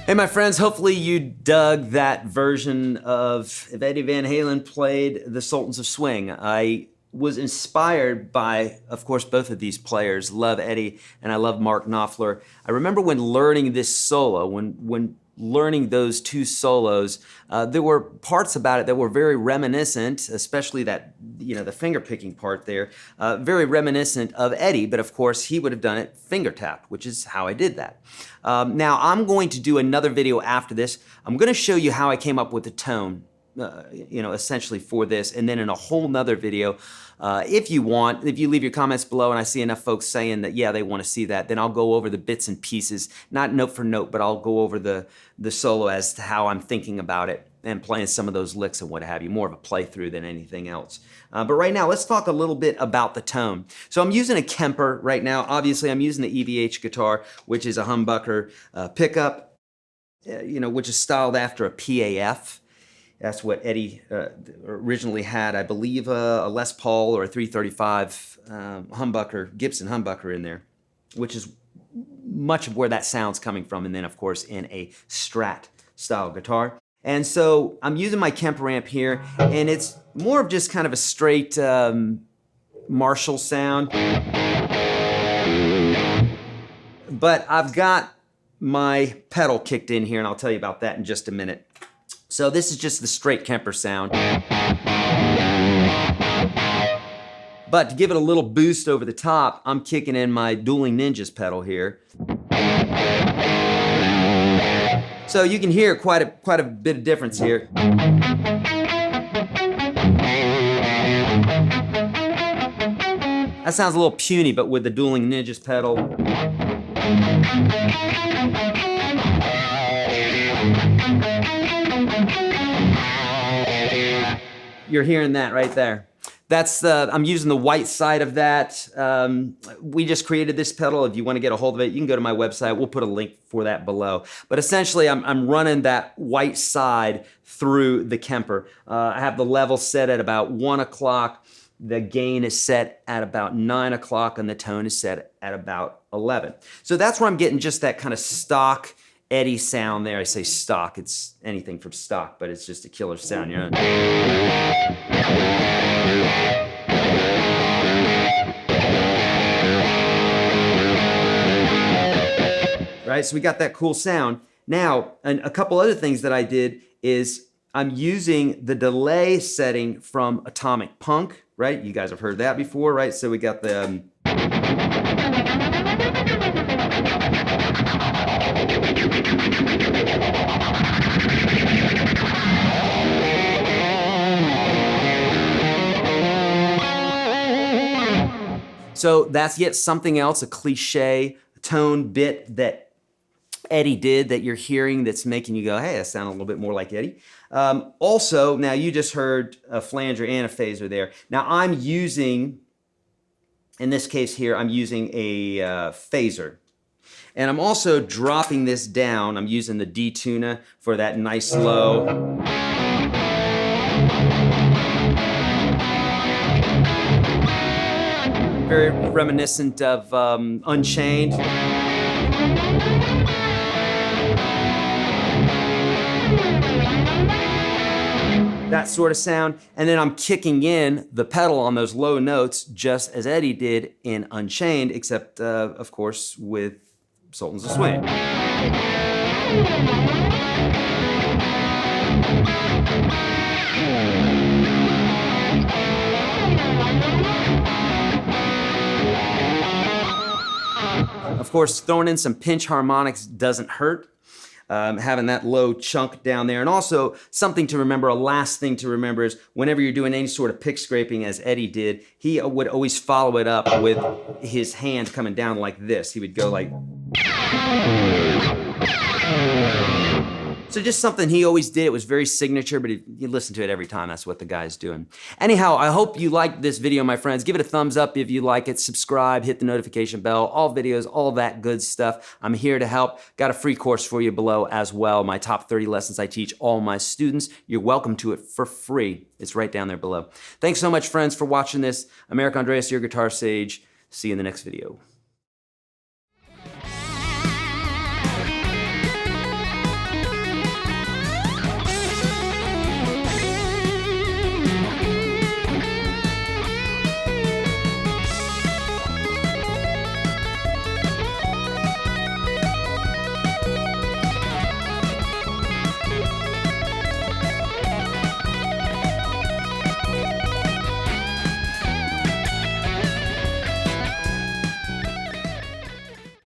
Hey my friends, hopefully you dug that version of if Eddie Van Halen played the Sultans of Swing. I was inspired by, of course, both of these players. Love Eddie and I love Mark Knopfler. I remember when learning this solo, when learning those two solos, there were parts about it that were very reminiscent, especially that, the finger picking part there, very reminiscent of Eddie, but of course he would have done it finger tapped, which is how I did that. Now I'm going to do another video after this. I'm going to show you how I came up with the tone, essentially for this, and then in a whole nother video, if you leave your comments below and I see enough folks saying that, yeah, they want to see that, then I'll go over the bits and pieces, not note for note, but I'll go over the solo as to how I'm thinking about it and playing some of those licks and what have you, more of a playthrough than anything else. But right now, let's talk a little bit about the tone. So I'm using a Kemper right now. Obviously, I'm using the EVH guitar, which is a humbucker pickup, which is styled after a PAF. That's what Eddie originally had. I believe a Les Paul or a 335 humbucker, Gibson humbucker in there, which is much of where that sound's coming from. And then, of course, in a Strat style guitar. And so I'm using my Kemper amp here, and it's more of just kind of a straight Marshall sound. But I've got my pedal kicked in here, and I'll tell you about that in just a minute. So this is just the straight Kemper sound. But to give it a little boost over the top, I'm kicking in my Dueling Ninjas pedal here. So you can hear quite a bit of difference here. That sounds a little puny, but with the Dueling Ninjas pedal. You're hearing that right there. That's I'm using the white side of that. We just created this pedal. If you want to get a hold of it, you can go to my website. We'll put a link for that below. But essentially, I'm running that white side through the Kemper. I have the level set at about 1 o'clock. The gain is set at about 9 o'clock, and the tone is set at about 11. So that's where I'm getting just that kind of stock Eddie sound there. I say stock, it's anything from stock, but it's just a killer sound, Right, so we got that cool sound. Now, and a couple other things that I did is I'm using the delay setting from Atomic Punk, right? You guys have heard that before, right? So we got the So that's yet something else, a cliche tone bit that Eddie did that you're hearing that's making you go, hey, that sounds a little bit more like Eddie. Also, now you just heard a flanger and a phaser there. Now I'm using, in this case here, I'm using a phaser. And I'm also dropping this down. I'm using the D-tuner for that nice low. Very reminiscent of Unchained. That sort of sound. And then I'm kicking in the pedal on those low notes just as Eddie did in Unchained, except, of course, with Sultans of Swing. Of course, throwing in some pinch harmonics doesn't hurt. Having that low chunk down there. And also something to remember, a last thing to remember is whenever you're doing any sort of pick scraping as Eddie did, he would always follow it up with his hand coming down like this. He would go like... So just something he always did. It was very signature, but you listen to it every time. That's what the guy's doing. Anyhow, I hope you liked this video, my friends. Give it a thumbs up if you like it. Subscribe, hit the notification bell, all videos, all that good stuff. I'm here to help. Got a free course for you below as well. My top 30 lessons I teach all my students. You're welcome to it for free. It's right down there below. Thanks so much, friends, for watching this. I'm Eric Andreas, your Guitar Sage. See you in the next video.